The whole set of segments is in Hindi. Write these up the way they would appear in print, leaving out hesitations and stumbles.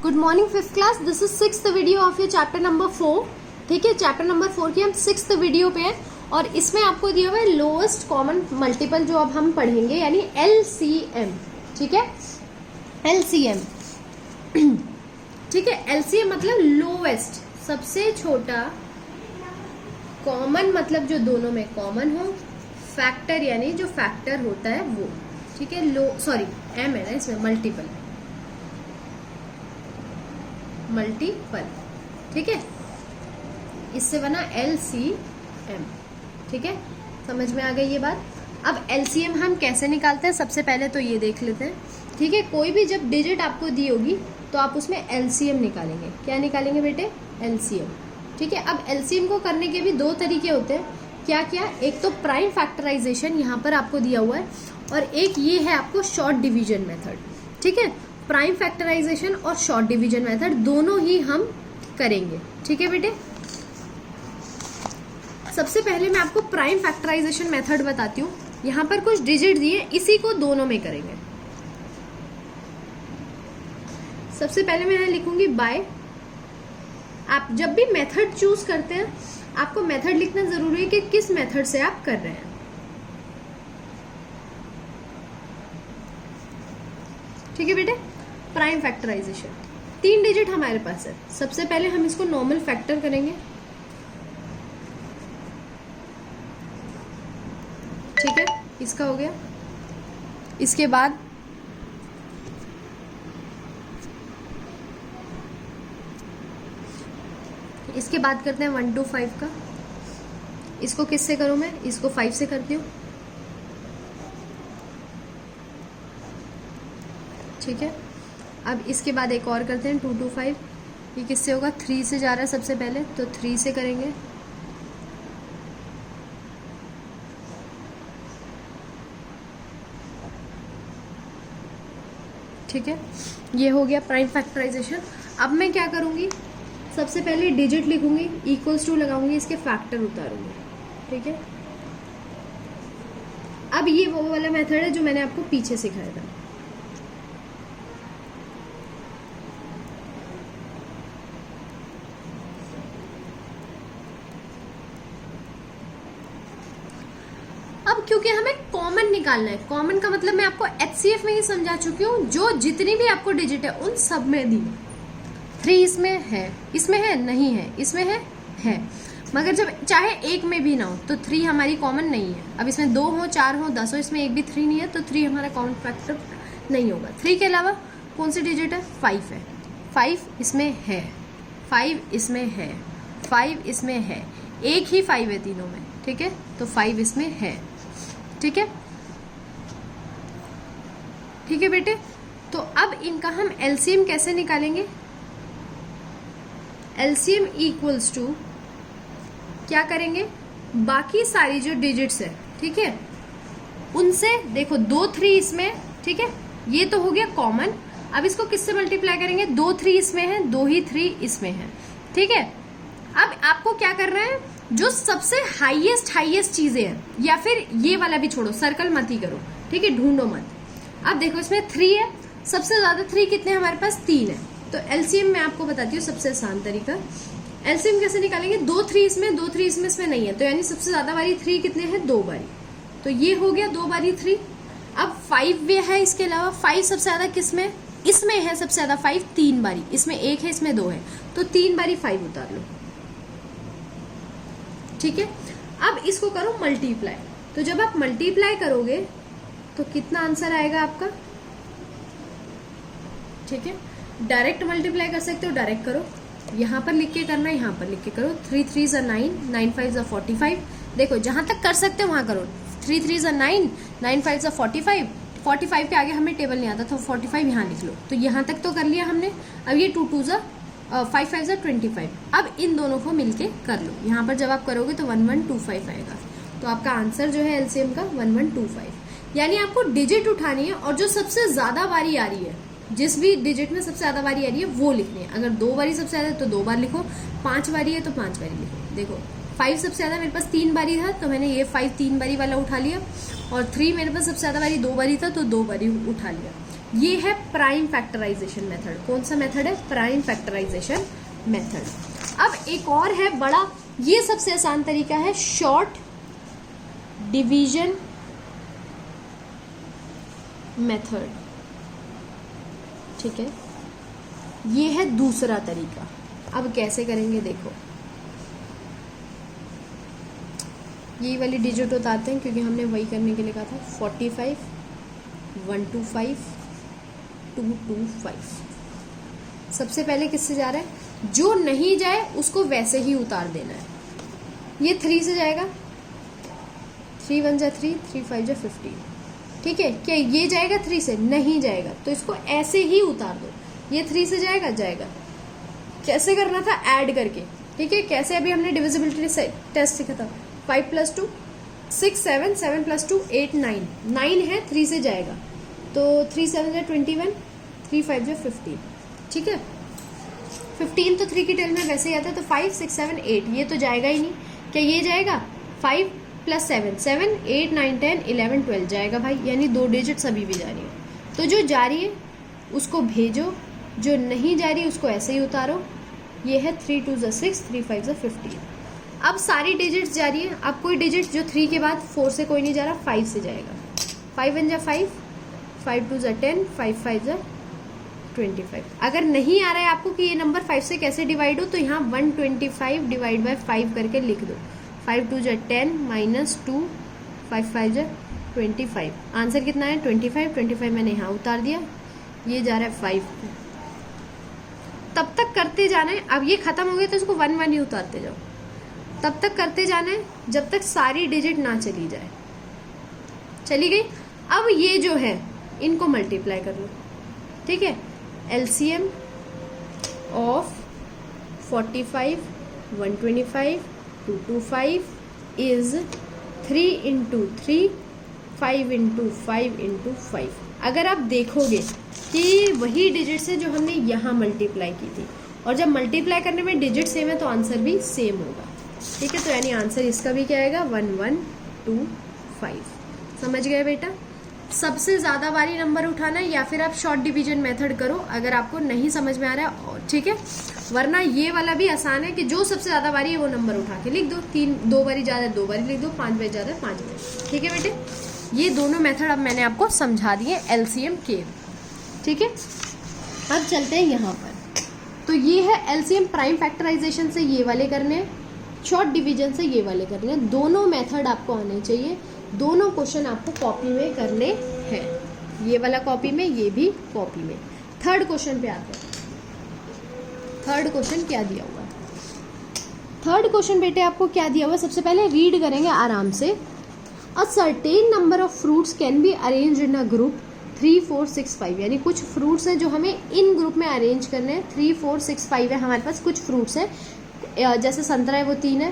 Good morning fifth class, this is sixth video of your chapter number 4। ठीक है, चैप्टर नंबर 4 की हम सिक्स्थ वीडियो पे हैं और इसमें आपको दिया हुआ है लोएस्ट कॉमन मल्टीपल जो अब हम पढ़ेंगे यानी LCM। ठीक है, LCM ठीक है, LCM मतलब लोएस्ट, सबसे छोटा, कॉमन मतलब जो दोनों में कॉमन हो, फैक्टर यानी जो फैक्टर होता है वो। ठीक है, M है ना इसमें, मल्टीपल। ठीक है, इससे बना LCM। ठीक है, समझ में आ गई ये बात। अब LCM हम कैसे निकालते हैं, सबसे पहले तो ये देख लेते हैं। ठीक है, कोई भी जब डिजिट आपको दी होगी तो आप उसमें LCM निकालेंगे। क्या निकालेंगे बेटे? LCM। ठीक है, अब LCM को करने के भी दो तरीके होते हैं। क्या क्या? एक तो प्राइम फैक्टराइजेशन यहाँ पर आपको दिया हुआ है और एक ये है आपको शॉर्ट डिवीजन मेथड। ठीक है, प्राइम फैक्टराइजेशन और शॉर्ट डिवीजन मेथड दोनों ही हम करेंगे। ठीक है बेटे, सबसे पहले मैं आपको प्राइम फैक्टराइजेशन मेथड बताती हूँ। यहाँ पर कुछ डिजिट दिए, इसी को दोनों में करेंगे। सबसे पहले मैं यहाँ लिखूंगी बाय। आप जब भी मेथड चूज करते हैं आपको मेथड लिखना जरूरी है कि किस मेथड से आप कर रहे हैं। ठीक है बेटे, प्राइम फैक्टराइजेशन 3 डिजिट हमारे पास है। सबसे पहले हम इसको नॉर्मल फैक्टर करेंगे। ठीक है, इसका हो गया। इसके बाद करते हैं 1 to 5 का। इसको किससे करूं मैं? इसको 5 से करती हूँ। ठीक है, अब इसके बाद एक और करते हैं 2 to 5। ये किससे होगा? 3 से जा रहा है सबसे पहले, तो 3 से करेंगे। ठीक है, ये हो गया प्राइम फैक्टराइजेशन। अब मैं क्या करूंगी, सबसे पहले डिजिट लिखूंगी, इक्वल्स टू लगाऊंगी, इसके फैक्टर उतारूंगी। ठीक है, अब ये वो वाला मेथड है जो मैंने आपको पीछे सिखाया था। अब क्योंकि हमें कॉमन निकालना है, कॉमन का मतलब मैं आपको HCF में ही समझा चुकी हूँ, जो जितनी भी आपको डिजिट है उन सब में दी। 3 इसमें है नहीं है, इसमें है। मगर जब चाहे एक में भी ना हो तो 3 हमारी कॉमन नहीं है। अब इसमें 2 हो, 4 हो, 10 हो, इसमें एक भी 3 नहीं है तो 3 हमारा कॉमन फैक्टर नहीं होगा। 3 के अलावा कौन सी डिजिट है? 5 है। 5 इसमें है, 5 इसमें है, 5 इसमें है, एक ही 5 है तीनों में। ठीक है, तो 5 इसमें है। ठीक है, ठीक है बेटे, तो अब इनका हम LCM कैसे निकालेंगे? LCM इक्वल्स टू क्या करेंगे, बाकी सारी जो डिजिट्स है, ठीक है, उनसे देखो 2 3 इसमें। ठीक है, ये तो हो गया कॉमन। अब इसको किससे मल्टीप्लाई करेंगे? 2 3 इसमें है, 2 ही 3 इसमें है। ठीक है, अब आपको क्या कर रहे हैं, जो सबसे हाईएस्ट चीजें हैं, या फिर ये वाला भी छोड़ो, सर्कल मत ही करो। ठीक है, ढूंढो मत। अब देखो इसमें 3 है, सबसे ज्यादा 3 कितने हमारे पास? 3 है। तो LCM मैं आपको बताती हूँ सबसे आसान तरीका। LCM कैसे निकालेंगे? 2 3 इसमें, 2 3 इसमें नहीं है, तो यानी सबसे ज्यादा बारी 3 कितने हैं? 2 बारी। तो ये हो गया 2 बारी 3। अब 5 भी है इसके अलावा। 5 सबसे ज्यादा किसमें? इसमें है सबसे ज्यादा 5 3 बारी। इसमें 1 है, इसमें 2 है, तो 3 बारी 5 उतार लो। ठीक है, अब इसको करो मल्टीप्लाई। तो जब आप मल्टीप्लाई करोगे तो कितना आंसर आएगा आपका? ठीक है, डायरेक्ट मल्टीप्लाई कर सकते हो, डायरेक्ट करो, यहां पर लिख के करना, यहां पर लिख के करो। 3 3 9, 9 5 45। देखो जहां तक कर सकते हो वहां करो। 3 3 9, 9 5 45। 45 के आगे हमें टेबल नहीं आता तो 45 यहाँ लिख लो। तो यहाँ तक तो कर लिया हमने। अब ये 2 2 5 5 25। अब इन दोनों को मिलके कर लो। यहाँ पर जब आप करोगे तो 1125 आएगा। तो आपका आंसर जो है LCM का 1125। यानी आपको डिजिट उठानी है और जो सबसे ज्यादा बारी आ रही है, जिस भी डिजिट में सबसे ज्यादा बारी आ रही है वो लिखनी है। अगर 2 बारी सबसे ज्यादा है तो 2 बार लिखो, 5 बारी है तो 5 बारी लिखो। देखो 5 सबसे ज्यादा मेरे पास 3 बारी था तो मैंने ये 5 3 बारी वाला उठा लिया, और 3 मेरे पास सबसे ज्यादा बारी 2 बारी था तो 2 बारी उठा लिया। ये है प्राइम फैक्टराइजेशन मेथड। कौन सा मेथड है? Prime factorization method. अब एक और है बड़ा, ये सबसे आसान तरीका है, शॉर्ट डिवीजन मेथड। ठीक है, ये है दूसरा तरीका। अब कैसे करेंगे देखो, ये वाली डिजिट उतारते हैं क्योंकि हमने वही करने के लिए कहा था। 45, 125, 225। सबसे पहले किससे जा रहा है? जो नहीं जाए उसको वैसे ही उतार देना है। ये 3 से जाएगा, 3 1 जा 3, 3 5 जा 15। ठीक है, क्या ये जाएगा 3 से? नहीं जाएगा, तो इसको ऐसे ही उतार दो। ये 3 से जाएगा, जाएगा। कैसे करना था? ऐड करके। ठीक है, कैसे? अभी हमने डिविजिबिलिटी टेस्ट सीखा था। 5 + 2 6 7, 7 + 2 8 9, 9 है, 3 से जाएगा, तो 3 7 जा 21, 3 5 जा 15। ठीक है, 15 तो 3 की टेल में वैसे ही आता है, तो 5 6 7 8 ये तो जाएगा ही नहीं। क्या ये जाएगा? 5 + 7 7 8 9 10 11 12 जाएगा भाई, यानी 2 डिजिट अभी भी जा रही है। तो जो जा रही है उसको भेजो, जो नहीं जा रही उसको ऐसे ही उतारो। ये है 3 2 जा 6, 3 5 जा 15। अब सारी डिजिट्स जा रही है। अब कोई डिजिट जो 3 के बाद 4 से कोई नहीं जा रहा, 5 से जाएगा। 5 1 जा 5, 5 2 जा 10, 5 5 जा 25। अगर नहीं आ रहा है आपको कि ये नंबर 5 से कैसे डिवाइड हो, तो यहाँ 125 / 5 करके लिख दो। 5 2 जा 10 -2, 5 5 जा 25। आंसर कितना है? 25। 25 मैंने यहाँ उतार दिया, ये जा रहा है 5 पे। तब तक करते जाना है। अब ये खत्म हो गया तो इसको 1 1 ही उतारते जाओ। तब तक करते जाना है जब तक सारी डिजिट ना चली जाए। चली गई? अब ये जो है इनको मल्टीप्लाई कर लो। ठीक है, LCM ऑफ 45, 125, 225 इज 3 × 3, 5 × 5 × 5। अगर आप देखोगे कि वही डिजिट से जो हमने यहाँ मल्टीप्लाई की थी, और जब मल्टीप्लाई करने में डिजिट सेम है तो आंसर भी सेम होगा। ठीक है, तो यानी आंसर इसका भी क्या आएगा? 1 1 2 5। समझ गए बेटा? सबसे ज्यादा बारी नंबर उठाना है, या फिर आप शॉर्ट डिवीजन मेथड करो अगर आपको नहीं समझ में आ रहा है। और ठीक है, वरना ये वाला भी आसान है कि जो सबसे ज्यादा बारी है वो नंबर उठा के लिख दो। 2 बारी ज्यादा है 2 बारी लिख दो, 5 बारी ज्यादा है 5 बारी। ठीक है बेटे, ये दोनों मेथड अब मैंने आपको समझा दिए LCM के। ठीक है, अब चलते हैं यहाँ पर। तो ये है LCM प्राइम फैक्टराइजेशन से ये वाले करने हैं, शॉर्ट डिवीजन से ये वाले करने हैं। दोनों मेथड आपको आने चाहिए, दोनों क्वेश्चन आपको कॉपी में करने हैं। ये वाला कॉपी में, ये भी कॉपी में। थर्ड क्वेश्चन पे आते हैं। थर्ड क्वेश्चन क्या दिया हुआ है? थर्ड क्वेश्चन बेटे आपको क्या दिया हुआ है? सबसे पहले रीड करेंगे आराम से। A certain number of fruits can be arrange in a group 3 4 6 5। यानी कुछ फ्रूट्स हैं जो हमें इन ग्रुप में अरेंज करने हैं। 3 4 6 5 है हमारे पास कुछ फ्रूट्स हैं, जैसे संतरा है वो 3 है,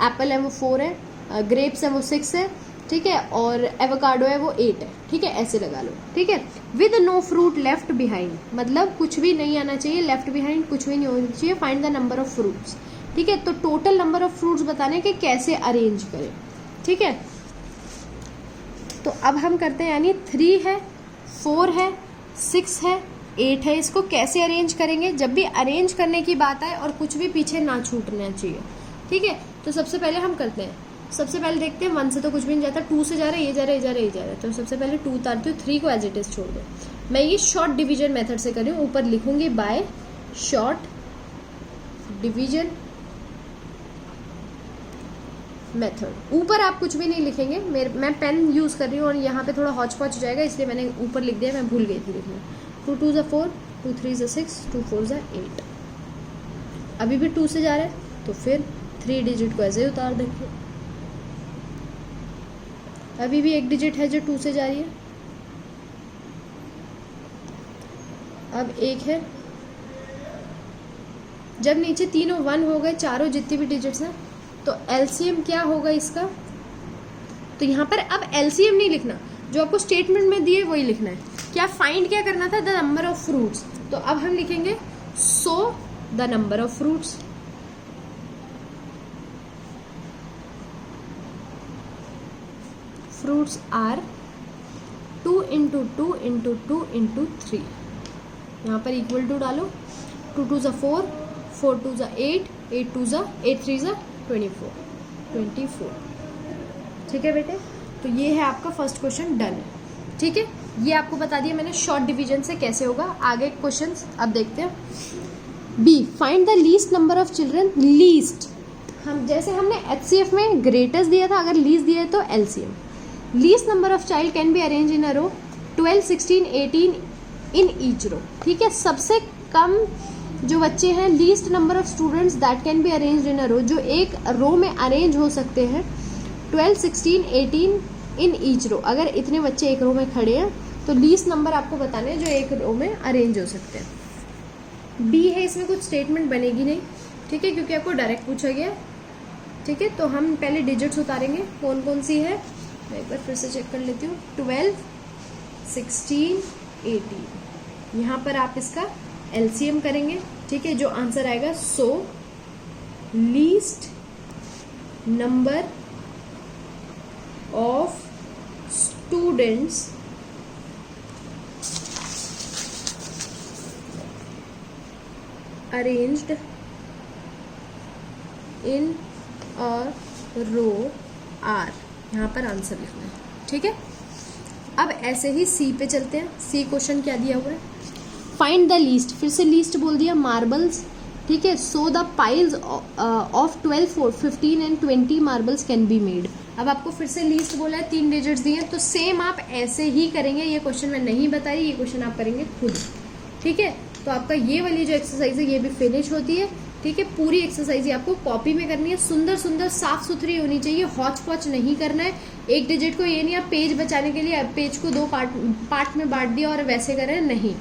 एप्पल है वो 4 है, ग्रेप्स है वो 6 है, ठीक है, और एवोकाडो है वो 8 है। ठीक है, ऐसे लगा लो। ठीक है, with no fruit left behind, मतलब कुछ भी नहीं आना चाहिए, लेफ्ट बिहाइंड कुछ भी नहीं होना चाहिए। Find the number of fruits. ठीक है, तो टोटल नंबर ऑफ फ्रूट्स बताने के कैसे अरेंज करें। ठीक है, तो अब हम करते हैं, यानी 3 है, 4 है, 6 है, 8 है, इसको कैसे अरेंज करेंगे। जब भी अरेंज करने की बात आए और कुछ भी पीछे ना छूटना चाहिए। ठीक है, तो सबसे पहले हम करते हैं, सबसे पहले देखते हैं 1 से तो कुछ भी नहीं जाता, 2 से जा रहा है, ये जा रहा है, ये जा रहा है, ये जा रहा है। तो सबसे पहले 2 उतारती हूँ, 3 को एज इट इज छोड़ दो। मैं ये शॉर्ट डिवीजन मेथड से कर रही हूँ, ऊपर लिखूंगी बाय शॉर्ट डिवीजन मेथड। ऊपर आप कुछ भी नहीं लिखेंगे, मैं पेन यूज कर रही हूँ और यहाँ पे थोड़ा हॉच पॉच हो जाएगा, इसलिए मैंने ऊपर लिख दिया, मैं भूल गई थी लिखना। 2 2 जा 4, 2 3 जा 6, 2 4 जा 8। अभी भी 2 से जा रहा है तो फिर 3 डिजिट को ऐसे ही उतार देंगे। अभी भी एक डिजिट है जो 2 से जा रही है। अब 1 है, जब नीचे तीनों 1 हो गए, चारों जितनी भी डिजिट्स हैं, तो LCM क्या होगा इसका। तो यहाँ पर अब LCM नहीं लिखना, जो आपको स्टेटमेंट में दिए वही लिखना है। क्या फाइंड क्या करना था? The number of fruits. तो अब हम लिखेंगे so the number of fruits. Fruits are 2 into 2 into 2 into 3, यहाँ पर इक्वल टू डालो, 2 2 ज़ा 4, 4 2 ज़ा 8, 8 2 ज़ा 8 3 ज़ा 24। ठीक है बेटे, तो ये है आपका फर्स्ट क्वेश्चन डन है। ठीक है, ये आपको बता दिया मैंने शॉर्ट डिवीजन से कैसे होगा। आगे क्वेश्चंस अब देखते हैं। B, find the least number of children. Least, हम जैसे हमने HCF में ग्रेटेस्ट दिया था, अगर लीस्ट दिया है तो LCM। Least number of child can be arrange in a row 12 16 18 in each row. ठीक है, सबसे कम जो बच्चे हैं, least number of students that can be arranged in a row, जो एक रो में अरेंज हो सकते हैं, 12 16 18 इन ईच रो। अगर इतने बच्चे एक रो में खड़े हैं तो लीस्ट नंबर आपको बताने हैं जो एक रो में अरेंज हो सकते हैं। बी है, इसमें कुछ स्टेटमेंट बनेगी नहीं। ठीक है, क्योंकि आपको डायरेक्ट पूछा गया। ठीक है, तो हम पहले डिजिट्स उतारेंगे, कौन कौन सी है मैं एक बार फिर से चेक कर लेती हूँ। 12 16 18, यहाँ पर आप इसका LCM करेंगे। ठीक है, जो आंसर आएगा, so least number of students arranged in a row are, यहाँ पर आंसर लिखना है। ठीक है, अब ऐसे ही सी पे चलते हैं। सी क्वेश्चन क्या दिया हुआ है, फाइंड द लीस्ट, फिर से लीस्ट बोल दिया, मार्बल्स। ठीक है, so the piles of 12 15 and 20 marbles can be made. अब आपको फिर से लीस्ट बोला है, 3 डिजिट्स दिए हैं, तो सेम आप ऐसे ही करेंगे। ये क्वेश्चन मैं नहीं बता रही, ये क्वेश्चन आप करेंगे खुद। ठीक है, तो आपका ये वाली जो एक्सरसाइज है ये भी फिनिश होती है। ठीक है, पूरी एक्सरसाइज ये आपको कॉपी में करनी है, सुंदर सुंदर साफ सुथरी होनी चाहिए, हौच पौच नहीं करना है। एक डिजिट को ये नहीं आप पेज बचाने के लिए पेज को 2 पार्ट में बांट दिया और वैसे करें, नहीं।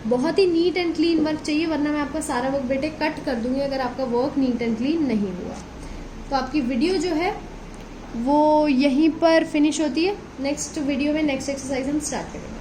बहुत ही नीट एंड क्लीन वर्क चाहिए, वरना मैं आपका सारा वर्क बेटे कट कर दूंगी अगर आपका वर्क नीट एंड क्लीन नहीं हुआ। तो आपकी वीडियो जो है वो यहीं पर फिनिश होती है। नेक्स्ट वीडियो में नेक्स्ट एक्सरसाइज हम स्टार्ट करेंगे।